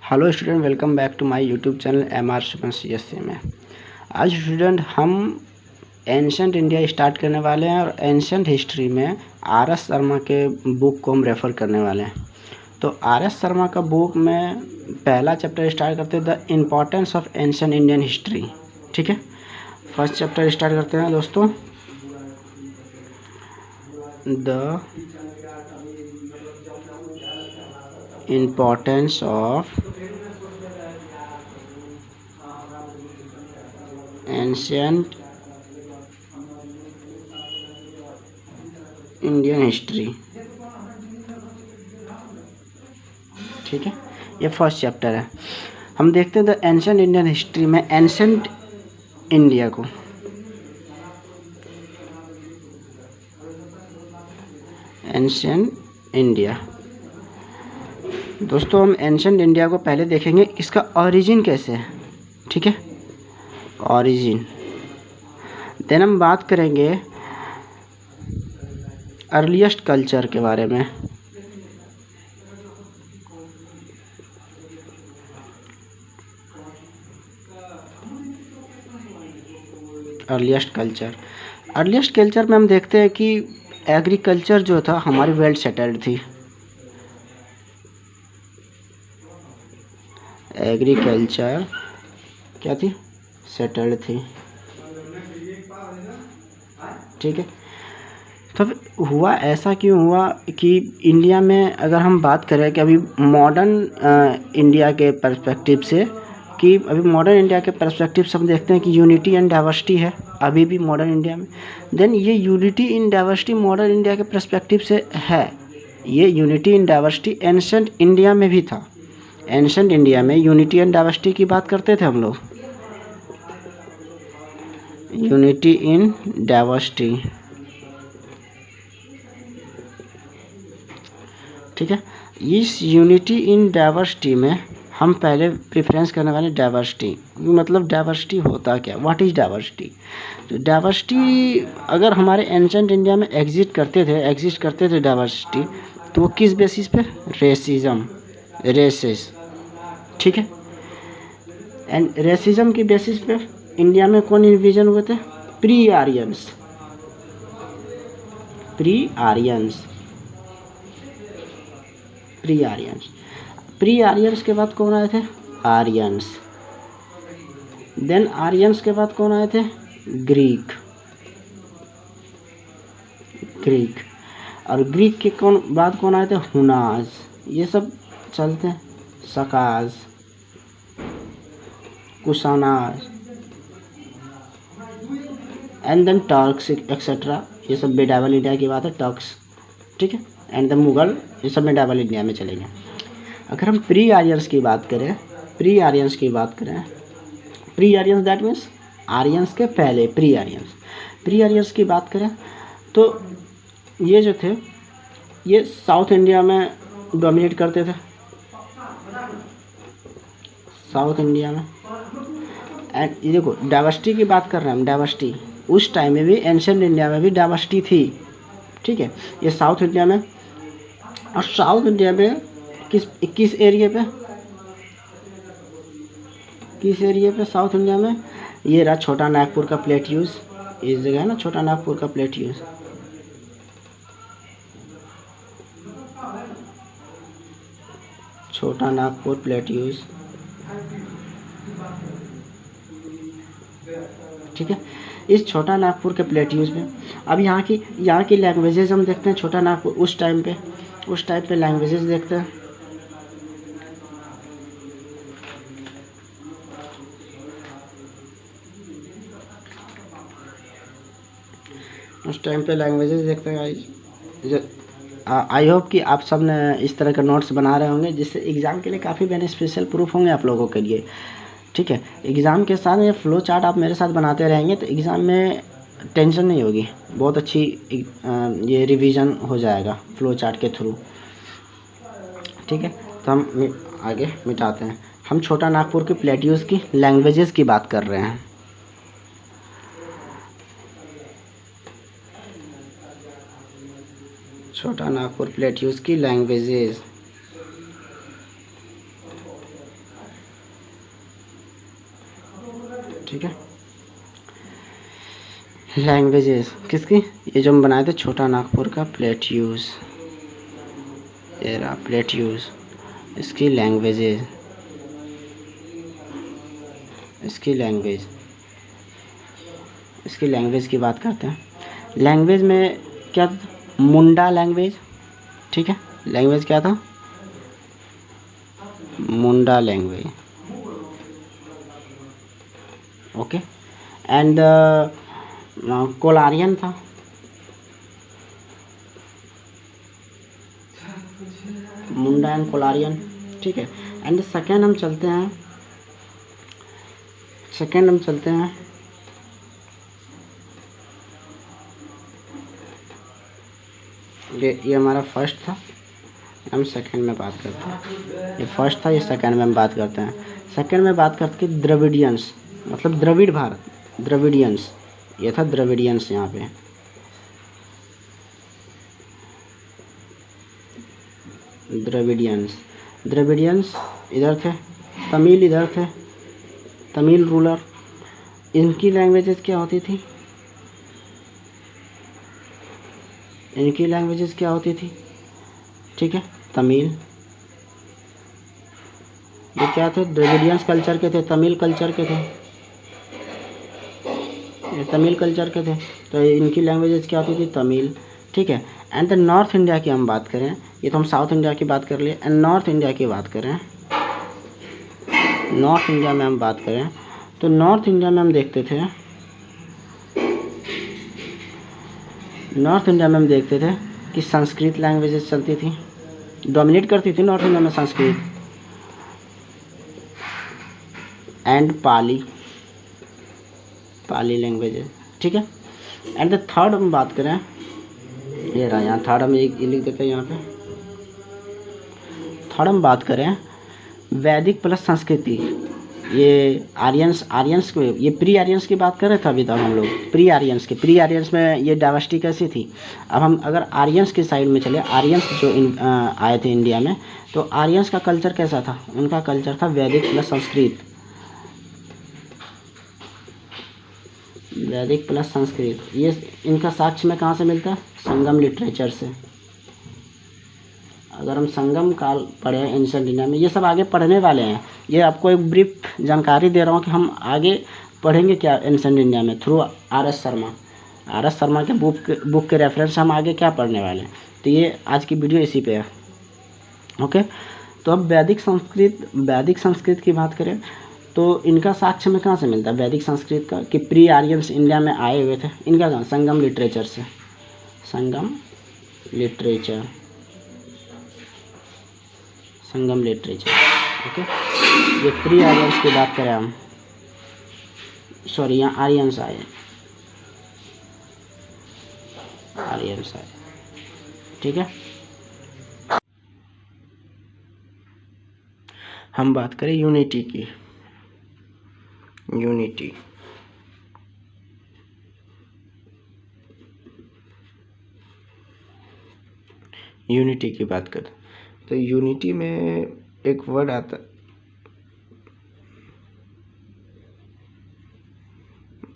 Hello student, welcome back to my YouTube channel MR Supan CSC में। आज student हम ancient India start करने वाले हैं और एंशंट हिस्ट्री में RS शर्मा के बुक को हम रेफ़र करने वाले हैं। तो RS शर्मा का बुक में पहला चैप्टर स्टार्ट करते हैं, the importance of ancient Indian history. ठीक है, फर्स्ट चैप्टर स्टार्ट करते हैं दोस्तों। The importance of ancient Indian history. ठीक है, ये फर्स्ट चैप्टर है। हम देखते हैं द एंशियंट इंडियन हिस्ट्री में एंशियंट इंडिया को एंशियंट इंडिया दोस्तों, हम एंशियंट इंडिया को पहले देखेंगे इसका ओरिजिन कैसे है। ठीक है, ओरिजिन। देन हम बात करेंगे अर्लीस्ट कल्चर के बारे में। अर्लीस्ट कल्चर में हम देखते हैं कि एग्रीकल्चर जो था हमारी वेल सेटल्ड थी। एग्रीकल्चर क्या थी? सेटल्ड थी। ठीक है, तो हुआ ऐसा क्यों हुआ कि इंडिया में अगर हम बात करें कि अभी मॉडर्न इंडिया के पर्सपेक्टिव से, कि अभी मॉडर्न इंडिया के पर्सपेक्टिव से हम देखते हैं कि यूनिटी एंड डाइवर्सिटी है अभी भी मॉडर्न इंडिया में। देन ये unity in diversity modern India के पर्सपेक्टिव से है। ये unity in diversity ancient India में भी था। एंशिएंट इंडिया में यूनिटी एंड डाइवर्सिटी की बात करते थे हम लोग, यूनिटी इन डाइवर्सिटी। ठीक है, इस यूनिटी इन डाइवर्सिटी में हम पहले प्रेफरेंस करने वाले डाइवर्सिटी। मतलब डाइवर्सिटी होता क्या, व्हाट इज़ डाइवर्सिटी? तो डाइवर्सिटी अगर हमारे एंशिएंट इंडिया में एग्जिस्ट करते थे डाइवर्सिटी, तो वो किस बेसिस पे? Racism, races. ठीक है, एंड रेसिज्म की बेसिस पे इंडिया में कौन डिवीजन हुए थे? Pre Aryans. प्री आर्यंस के बाद कौन आए थे? आर्यंस। देन आर्यंस के बाद कौन आए थे? ग्रीक। और ग्रीक के बाद कौन आए थे? हुनाज। ये सब चलते हैं। Sakas, Kushanas and then Turks etcetera. ये सब मिडावल इंडिया की बात है, टर्क्स। ठीक है, एंड द मुगल, ये सब मिडावल इंडिया में चलेंगे। अगर हम प्री आर्यंस की बात करें, pre Aryans that means Aryans के पहले प्री आर्यंस की बात करें तो ये जो थे ये साउथ इंडिया में डोमिनेट करते थे, साउथ इंडिया में। एंड ये देखो, डाइवर्सिटी की बात कर रहे हैं हम, डाइवर्सिटी उस टाइम में भी एंशिएंट इंडिया में भी डाइवर्सिटी थी। ठीक है, ये साउथ इंडिया में। और साउथ इंडिया में किस एरिया पे साउथ इंडिया में? ये रहा छोटा नागपुर का प्लेट्यूज। इस जगह है ना, छोटा नागपुर का प्लेट्यूज। छोटा नागपुर प्लेट्यूज। ठीक है, इस छोटा नागपुर के प्लेट्यूज में अब यहाँ की लैंग्वेजेस हम देखते हैं। छोटा नागपुर उस टाइम पे लैंग्वेजेस देखते हैं। आई होप कि आप सब ने इस तरह के नोट्स बना रहे होंगे, जिससे एग्ज़ाम के लिए काफ़ी बेनिफिशियल प्रूफ होंगे आप लोगों के लिए। ठीक है, एग्ज़ाम के साथ ये फ्लो चार्ट आप मेरे साथ बनाते रहेंगे तो एग्ज़ाम में टेंशन नहीं होगी, बहुत अच्छी ये रिवीजन हो जाएगा फ्लो चार्ट के थ्रू। ठीक है, तो हम आगे मिटाते हैं। हम छोटा नागपुर के प्लेट्यूज की लैंग्वेजेस की बात कर रहे हैं। छोटा नागपुर प्लेट्यूज की लैंग्वेजेस। ठीक है। लैंग्वेजेस किसकी, ये जो हम बनाए थे छोटा नागपुर का प्लेट्यूज, ये रहा प्लेट्यूज, इसकी लैंग्वेजेस, इसकी लैंग्वेज की बात करते हैं। लैंग्वेज में क्या था? मुंडा लैंग्वेज, ठीक है। लैंग्वेज क्या था? मुंडा लैंग्वेज, ओके। एंड कोलारियन था, मुंडा एंड कोलारियन, ठीक है। एंड सेकेंड हम चलते हैं, ये हमारा फर्स्ट था, हम सेकंड में बात करते हैं। ये फर्स्ट था, ये सेकंड में हम बात करते हैं। सेकंड में बात करते हैं द्रविडियंस, मतलब द्रविड़ भारत, द्रविडियंस, ये था द्रविडियंस। यहाँ पे द्रविडियंस इधर थे, तमिल इधर थे, तमिल रूलर। इनकी लैंग्वेजेस क्या होती थी? ठीक है, तमिल। ये क्या थे? द्रविडियंस कल्चर के थे, तमिल कल्चर के थे, ये तमिल कल्चर के थे। तो इनकी लैंग्वेजेस क्या होती थी? तमिल, ठीक है। एंड द नॉर्थ इंडिया की हम बात करें, ये तो हम साउथ इंडिया की बात कर लिए। एंड नॉर्थ इंडिया की बात करें, नॉर्थ इंडिया में हम बात करें तो नॉर्थ इंडिया में हम देखते थे कि संस्कृत लैंग्वेजेस चलती थी, डोमिनेट करती थी नॉर्थ इंडिया में संस्कृत एंड पाली लैंग्वेजेस, ठीक है। एंड द थर्ड हम बात करें, ये रहा यहाँ थर्ड, हम एक लिख देते हैं यहाँ पे। थर्ड हम बात करें वैदिक प्लस संस्कृति, ये आर्यंस को, ये प्री आर्यंस की बात कर रहे थे अभी तक हम लोग, प्री आर्यंस में ये डाइवर्सिटी कैसी थी। अब हम अगर आर्यंस की साइड में चले, आर्यंस जो आए थे इंडिया में, तो आर्यंस का कल्चर कैसा था? उनका कल्चर था वैदिक प्लस संस्कृत। ये इनका साक्ष्य में कहाँ से मिलता है? संगम लिटरेचर से। अगर हम संगम काल पढ़े एंशिएंट इंडिया में, ये सब आगे पढ़ने वाले हैं, ये आपको एक ब्रीफ जानकारी दे रहा हूँ कि हम आगे पढ़ेंगे क्या एंशिएंट इंडिया में, थ्रू आर.एस. शर्मा के बुक के रेफरेंस से हम आगे क्या पढ़ने वाले हैं। तो ये आज की वीडियो इसी पे है, ओके। तो अब वैदिक संस्कृत की बात करें तो इनका साक्ष्य में कहाँ से मिलता है वैदिक संस्कृत का, कि प्री आर्यंस इंडिया में आए हुए थे। इनका कहाँ? संगम लिटरेचर से, संगम लिटरेचर, ओके। ये प्री आर्यंस की बात करें हम, सॉरी यहाँ आर्यंस आए, ठीक है। हम बात करें यूनिटी की, यूनिटी की बात करें तो यूनिटी में एक वर्ड आता है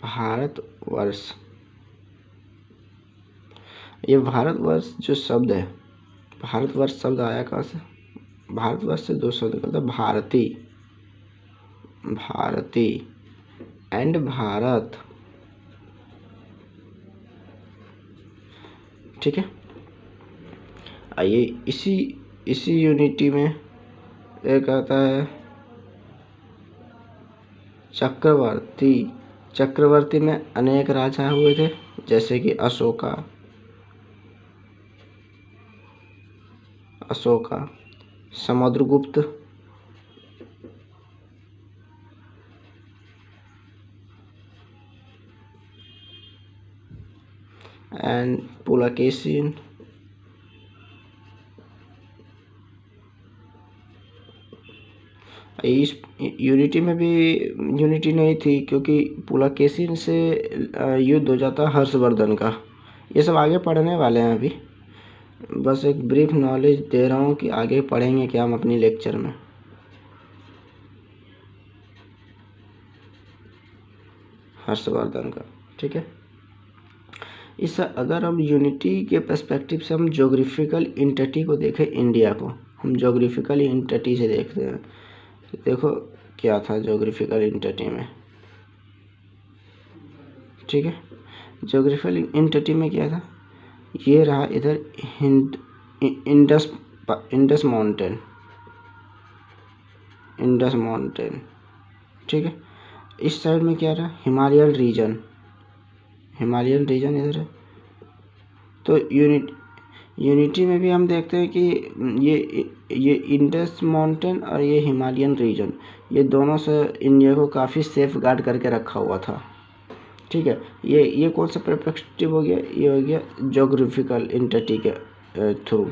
भारतवर्ष। ये भारतवर्ष जो शब्द है, भारतवर्ष शब्द आया कहाँ से? भारतवर्ष से दो शब्द निकलता है, भारती एंड भारत, ठीक है। आइए इसी यूनिटी में एक आता है चक्रवर्ती में अनेक राजा हुए थे, जैसे कि अशोका, समुद्रगुप्त, एंड पुलकेशिन। इस यूनिटी में भी यूनिटी नहीं थी, क्योंकि पुलकेशिन से युद्ध हो जाता हर्षवर्धन का। ये सब आगे पढ़ने वाले हैं, अभी बस एक ब्रीफ नॉलेज दे रहा हूँ कि आगे पढ़ेंगे क्या हम अपनी लेक्चर में। हर्षवर्धन का। ठीक है, इस अगर हम यूनिटी के पर्सपेक्टिव से हम जोग्राफिकल इंटिटी को देखें, इंडिया को हम जोग्राफिकल इंटिटी से देखते हैं, तो देखो क्या था जोग्राफिकल इंटिटी में। ठीक है, जोग्राफिकल इंटिटी में क्या था, ये रहा इधर Indus Indus mountain, Indus mountain. ठीक है, इस साइड में क्या रहा, हिमालयन रीजन, हिमालयन रीजन इधर है। तो यूनिटी में भी हम देखते हैं कि ये इंडस माउंटेन और ये हिमालयन रीजन, ये दोनों से इंडिया को काफ़ी सेफ गार्ड करके रखा हुआ था। ठीक है, ये कौन सा पर्सपेक्टिव हो गया, ये हो गया जोग्राफिकल इंटिटी के थ्रू।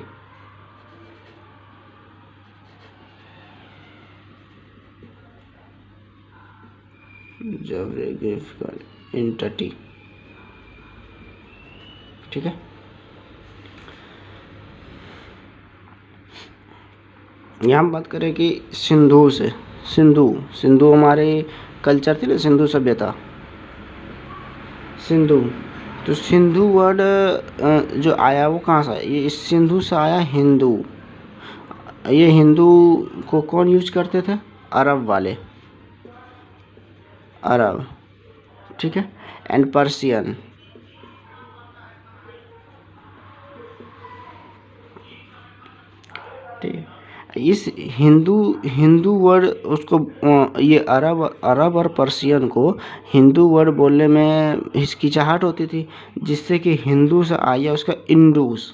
Geographical entity. ठीक है, यहाँ हम बात करें कि सिंधु से, सिंधु हमारे कल्चर थी ना, सिंधु सभ्यता, सिंधु। तो सिंधु वर्ड जो आया वो कहाँ से आया, ये इस सिंधु से आया हिंदू। ये हिंदू को कौन यूज करते थे, अरब वाले, अरब। ठीक है, एंड पर्शियन। ठीक है, इस हिंदू वर्ड उसको ये अरब और पर्शियन को हिंदू वर्ड बोलने में हिचकिचाहट होती थी, जिससे कि हिंदू से आया उसका इंडूस,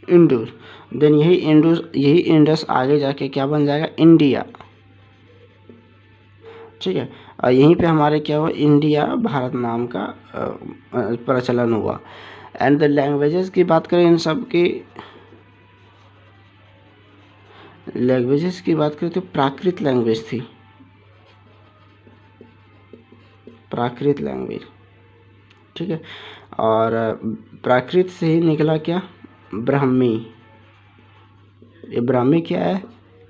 इंडूस। देन यही इंडस आगे जाके क्या बन जाएगा, इंडिया। ठीक है, और यहीं पे हमारे क्या हुआ, इंडिया भारत नाम का प्रचलन हुआ। एंड द लैंग्वेजेस की बात करें, इन सब की लैंग्वेजेस की बात करें तो प्राकृत लैंग्वेज थी, प्राकृत लैंग्वेज। ठीक है, और प्राकृत से ही निकला क्या, ब्राह्मी। ये ब्राह्मी क्या है,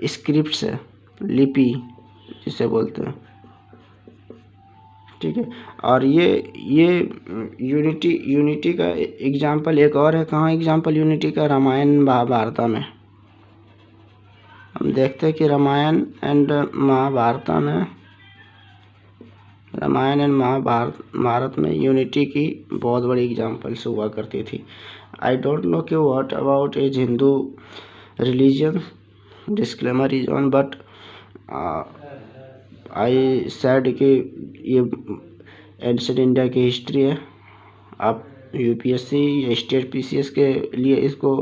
स्क्रिप्ट है, लिपि जिसे बोलते हैं। ठीक है, और ये यूनिटी का एग्जाम्पल एक और है, कहाँ एग्जाम्पल यूनिटी का, रामायण महाभारत में। हम देखते हैं कि रामायण एंड महाभारत में यूनिटी की बहुत बड़ी एग्जाम्पल्स हुआ करती थी। आई डोंट नो कि what about as Hindu religion, disclaimer is on, but I said कि ये एंशिएंट इंडिया की हिस्ट्री है। आप यूपीएससी या स्टेट पीसीएस के लिए इसको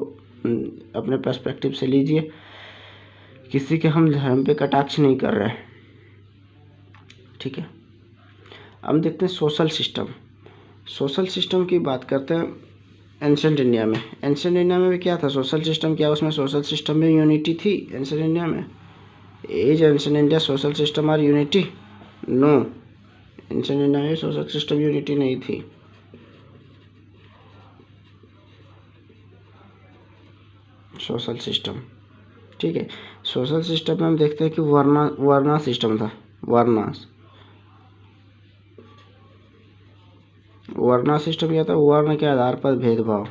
अपने पर्सपेक्टिव से लीजिए, किसी के हम धर्म पे कटाक्ष नहीं कर रहे हैं। ठीक है, अब देखते हैं सोशल सिस्टम की बात करते हैं। एंशिएंट इंडिया में भी क्या था, सोशल सिस्टम क्या, उसमें सोशल सिस्टम में यूनिटी थी एंशिएंट इंडिया में। As ancient India social system are unity, no, ancient India में सोशल सिस्टम यूनिटी नहीं थी। सोशल सिस्टम, ठीक है, सोशल सिस्टम में हम देखते हैं कि वर्ना सिस्टम था, वर्ना सिस्टम क्या था, वर्ण के आधार पर भेदभाव,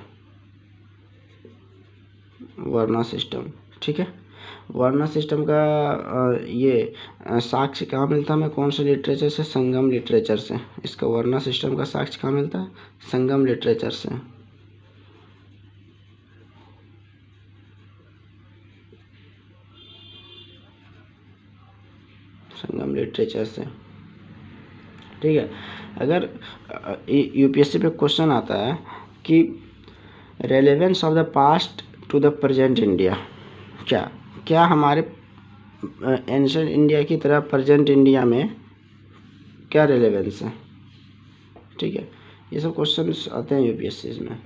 वर्ना सिस्टम। ठीक है, वर्ना सिस्टम का ये साक्ष्य कहाँ मिलता है, हमें कौन से लिटरेचर से, संगम लिटरेचर से। इसका वर्ना सिस्टम का साक्ष्य कहाँ मिलता है, संगम लिटरेचर से। संगम लिटरेचर से। ठीक है, अगर यूपीएससी पे क्वेश्चन आता है कि relevance of the past to the present India, क्या हमारे एंशिएंट इंडिया की तरह प्रेजेंट इंडिया में क्या रेलेवेंस है। ठीक है, ये सब क्वेश्चन आते हैं यूपीएससी में,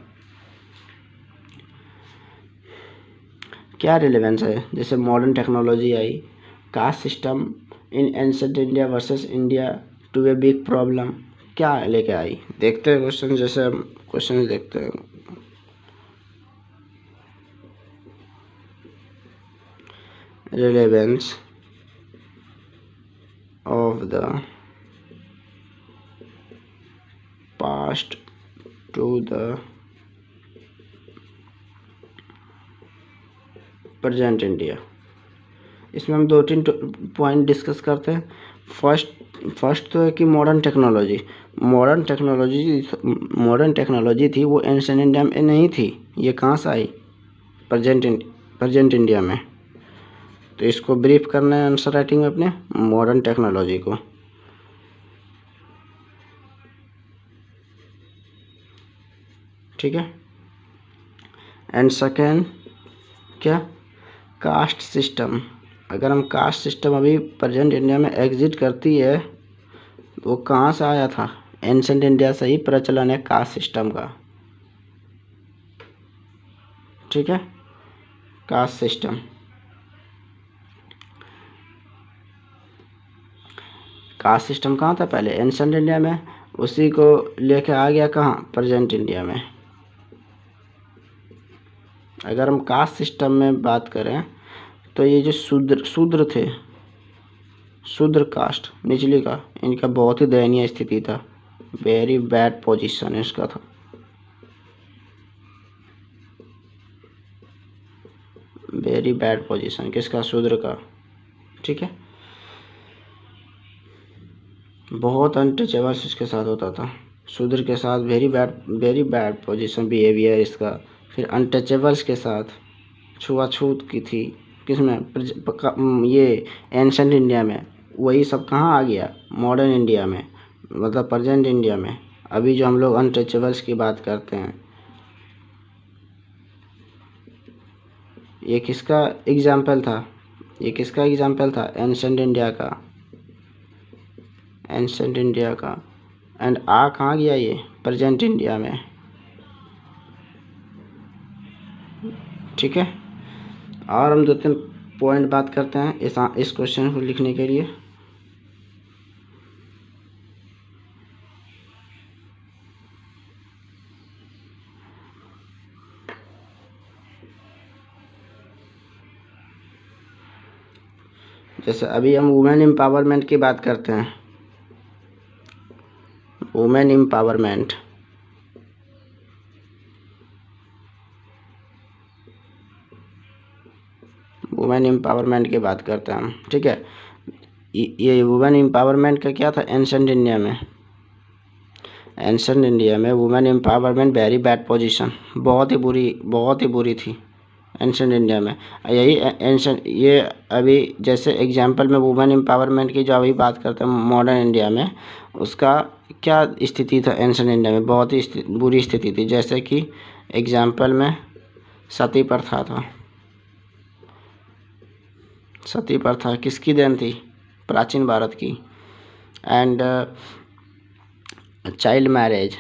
क्या रेलेवेंस है। जैसे मॉडर्न टेक्नोलॉजी आई, caste system in ancient India versus India to a big problem, क्या लेके आई, देखते हैं क्वेश्चन। जैसे हम क्वेश्चन देखते हैं, relevance of the past to the present India. इसमें हम 2-3 पॉइंट डिस्कस करते हैं। फर्स्ट तो है कि मॉडर्न टेक्नोलॉजी थी वो एंशिएंट इंडिया में नहीं थी। ये कहाँ से आई? प्रेजेंट इंडिया में। तो इसको ब्रीफ करना है आंसर राइटिंग में अपने, मॉडर्न टेक्नोलॉजी को। ठीक है। एंड सेकेंड क्या? Caste system. अगर हम कास्ट सिस्टम अभी प्रेजेंट इंडिया में एग्जिस्ट करती है तो वो कहाँ से आया था? एंशिएंट इंडिया से ही प्रचलन है कास्ट सिस्टम का। ठीक है, कास्ट सिस्टम। कास्ट सिस्टम कहाँ था पहले? एंशिएंट इंडिया में। उसी को लेके आ गया कहाँ? प्रेजेंट इंडिया में। अगर हम कास्ट सिस्टम में बात करें तो ये जो शूद्र थे, शूद्र कास्ट निचली का, इनका बहुत ही दयनीय स्थिति था। वेरी बैड पोजीशन इसका था। वेरी बैड पोजीशन किसका? शूद्र का। ठीक है, बहुत अनटचेबल्स इसके साथ होता था। शूद्र के साथ वेरी बैड पोजीशन बिहेवियर इसका। फिर अनटचेबल्स के साथ छुआछूत की थी। किसमें? ये एंशिएंट इंडिया में। वही सब कहाँ आ गया? मॉडर्न इंडिया में, मतलब प्रेजेंट इंडिया में। अभी जो हम लोग अनटचेबल्स की बात करते हैं, ये किसका एग्जाम्पल था? एंशिएंट इंडिया का। एंड आ कहाँ गया? ये प्रेजेंट इंडिया में। ठीक है, और हम 2-3 पॉइंट बात करते हैं इस क्वेश्चन को लिखने के लिए। जैसे अभी हम वुमेन एम्पावरमेंट की बात करते हैं। वुमेन एम्पावरमेंट, की बात करते हैं हम। ठीक है, ये वुमेन एम्पावरमेंट का क्या था? एंशिएंट इंडिया में women empowerment very bad position, बहुत ही बुरी थी एंशिएंट इंडिया में। ये अभी जैसे एग्जाम्पल में वुमेन एम्पावरमेंट की जो अभी बात करते हैं मॉडर्न इंडिया में, उसका क्या स्थिति था? एंशिएंट इंडिया में बहुत ही बुरी स्थिति थी। जैसे कि एग्जाम्पल में सती प्रथा था। सती प्रथा किसकी देन थी? प्राचीन भारत की। And child marriage,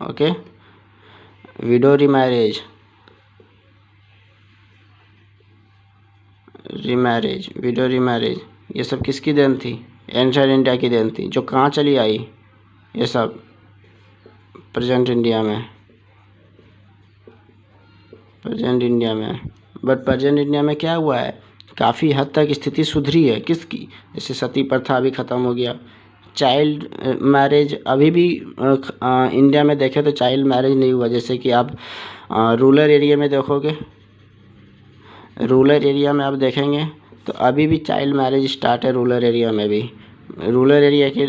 okay. Window remarriage, ये सब किसकी देन थी? एंशिएंट इंडिया की देन थी। जो कहाँ चली आई? ये सब प्रेजेंट इंडिया में। बट प्रेजेंट इंडिया में क्या हुआ है? काफ़ी हद तक स्थिति सुधरी है। किसकी? जैसे सती प्रथा अभी ख़त्म हो गया। चाइल्ड मैरिज अभी भी इंडिया में देखें तो चाइल्ड मैरिज नहीं हुआ। जैसे कि आप रूरल एरिया में देखोगे, रूरल एरिया में आप देखेंगे तो अभी भी चाइल्ड मैरिज स्टार्ट है रूरल एरिया में भी। रूरल एरिया के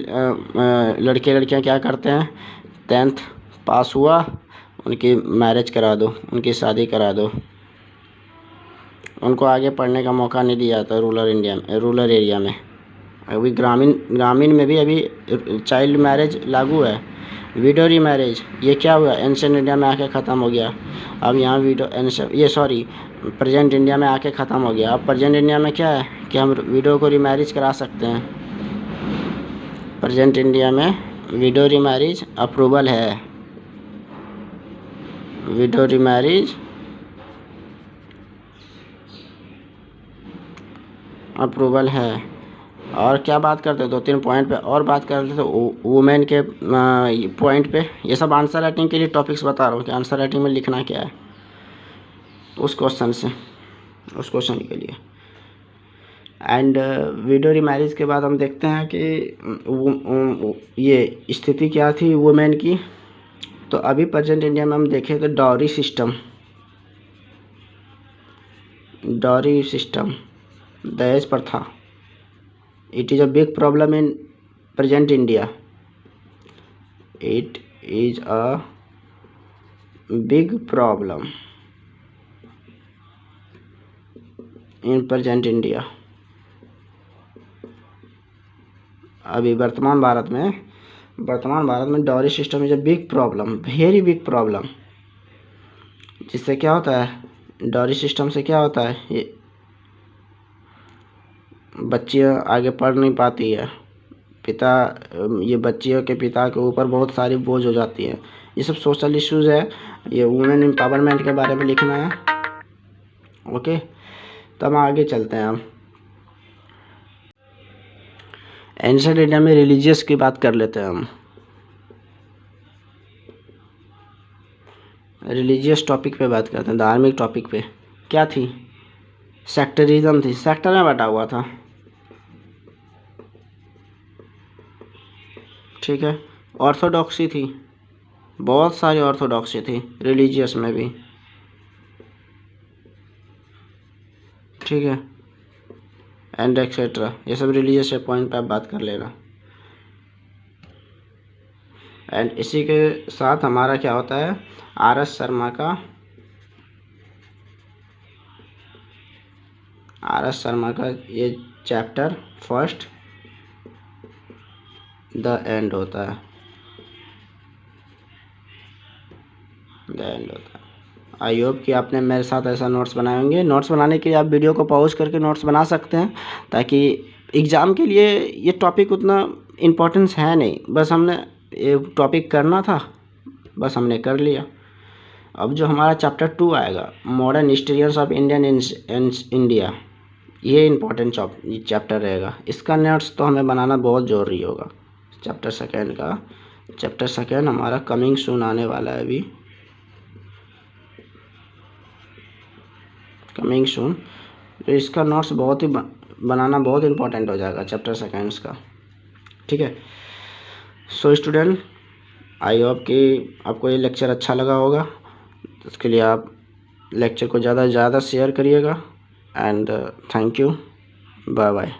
लड़के लड़कियां क्या करते हैं? 10th पास हुआ, उनकी मैरिज करा दो, उनकी शादी करा दो। उनको आगे पढ़ने का मौका नहीं दिया जाता रूरल एरिया में। अभी ग्रामीण में भी अभी चाइल्ड मैरिज लागू है। विडो रीमैरिज ये क्या हुआ? एंशिएंट इंडिया में आके ख़त्म हो गया। अब यहाँ प्रेजेंट इंडिया में आके ख़त्म हो गया। अब प्रेजेंट इंडिया में क्या है कि हम विडो को रीमैरिज करा सकते हैं। प्रेजेंट इंडिया में विडो रीमैरिज अप्रूवल है। विडो रीमैरिज अप्रूवल है। और क्या बात करते हैं? 2-3 पॉइंट पे और बात करते तो वुमेन के पॉइंट पे। ये सब आंसर राइटिंग के लिए टॉपिक्स बता रहा हूँ कि आंसर राइटिंग में लिखना क्या है उस क्वेश्चन के लिए। एंड वीडियो रीमैरिज के बाद हम देखते हैं कि ये स्थिति क्या थी वुमेन की। तो अभी प्रेजेंट इंडिया में हम देखें तो डाउरी सिस्टम दहेज प्रथा, it is a big problem in present India. It is a big problem in present India. अभी वर्तमान भारत में dowry system is a big problem, very big problem. जिससे क्या होता है, डाउरी सिस्टम से क्या होता है, ये बच्चियाँ आगे पढ़ नहीं पाती है, ये बच्चियों के पिता के ऊपर बहुत सारी बोझ हो जाती है। ये सब सोशल इश्यूज है, ये वुमेन एम्पावरमेंट के बारे में लिखना है। ओके, तो हम आगे चलते हैं। हम एंशिएंट इंडिया में रिलीजियस की बात कर लेते हैं। हम रिलीजियस टॉपिक पे बात करते हैं, धार्मिक टॉपिक पे। क्या थी, सेक्टरिज्म थी, सेक्टर में बटा हुआ था। ठीक है, ऑर्थोडॉक्सी थी, बहुत सारी ऑर्थोडॉक्सी थी रिलीजियस में भी। ठीक है, एंड एक्सेट्रा, ये सब रिलीजियस के पॉइंट पे आप बात कर लेना। एंड इसी के साथ हमारा क्या होता है, आर.एस. शर्मा का ये चैप्टर फर्स्ट द एंड होता है, आई होप कि आपने मेरे साथ ऐसा नोट्स बनाए होंगे। नोट्स बनाने के लिए आप वीडियो को पॉज करके नोट्स बना सकते हैं, ताकि एग्ज़ाम के लिए ये टॉपिक उतना इम्पोर्टेंस है नहीं, बस हमने ये टॉपिक करना था, बस हमने कर लिया। अब जो हमारा चैप्टर 2 आएगा, मॉडर्न हिस्ट्रियंस ऑफ इंडियन इंडिया, ये इम्पोर्टेंट चैप्टर रहेगा। इसका नोट्स तो हमें बनाना बहुत ज़रूरी होगा। चैप्टर सेकेंड हमारा कमिंग सून आने वाला है, अभी कमिंग सून। तो इसका नोट्स बहुत ही बनाना बहुत इम्पोर्टेंट हो जाएगा चैप्टर सेकेंड्स का। ठीक है, सो स्टूडेंट, आई होप कि आपको ये लेक्चर अच्छा लगा होगा। उसके लिए आप लेक्चर को ज़्यादा से ज़्यादा शेयर करिएगा। And thank you, bye bye.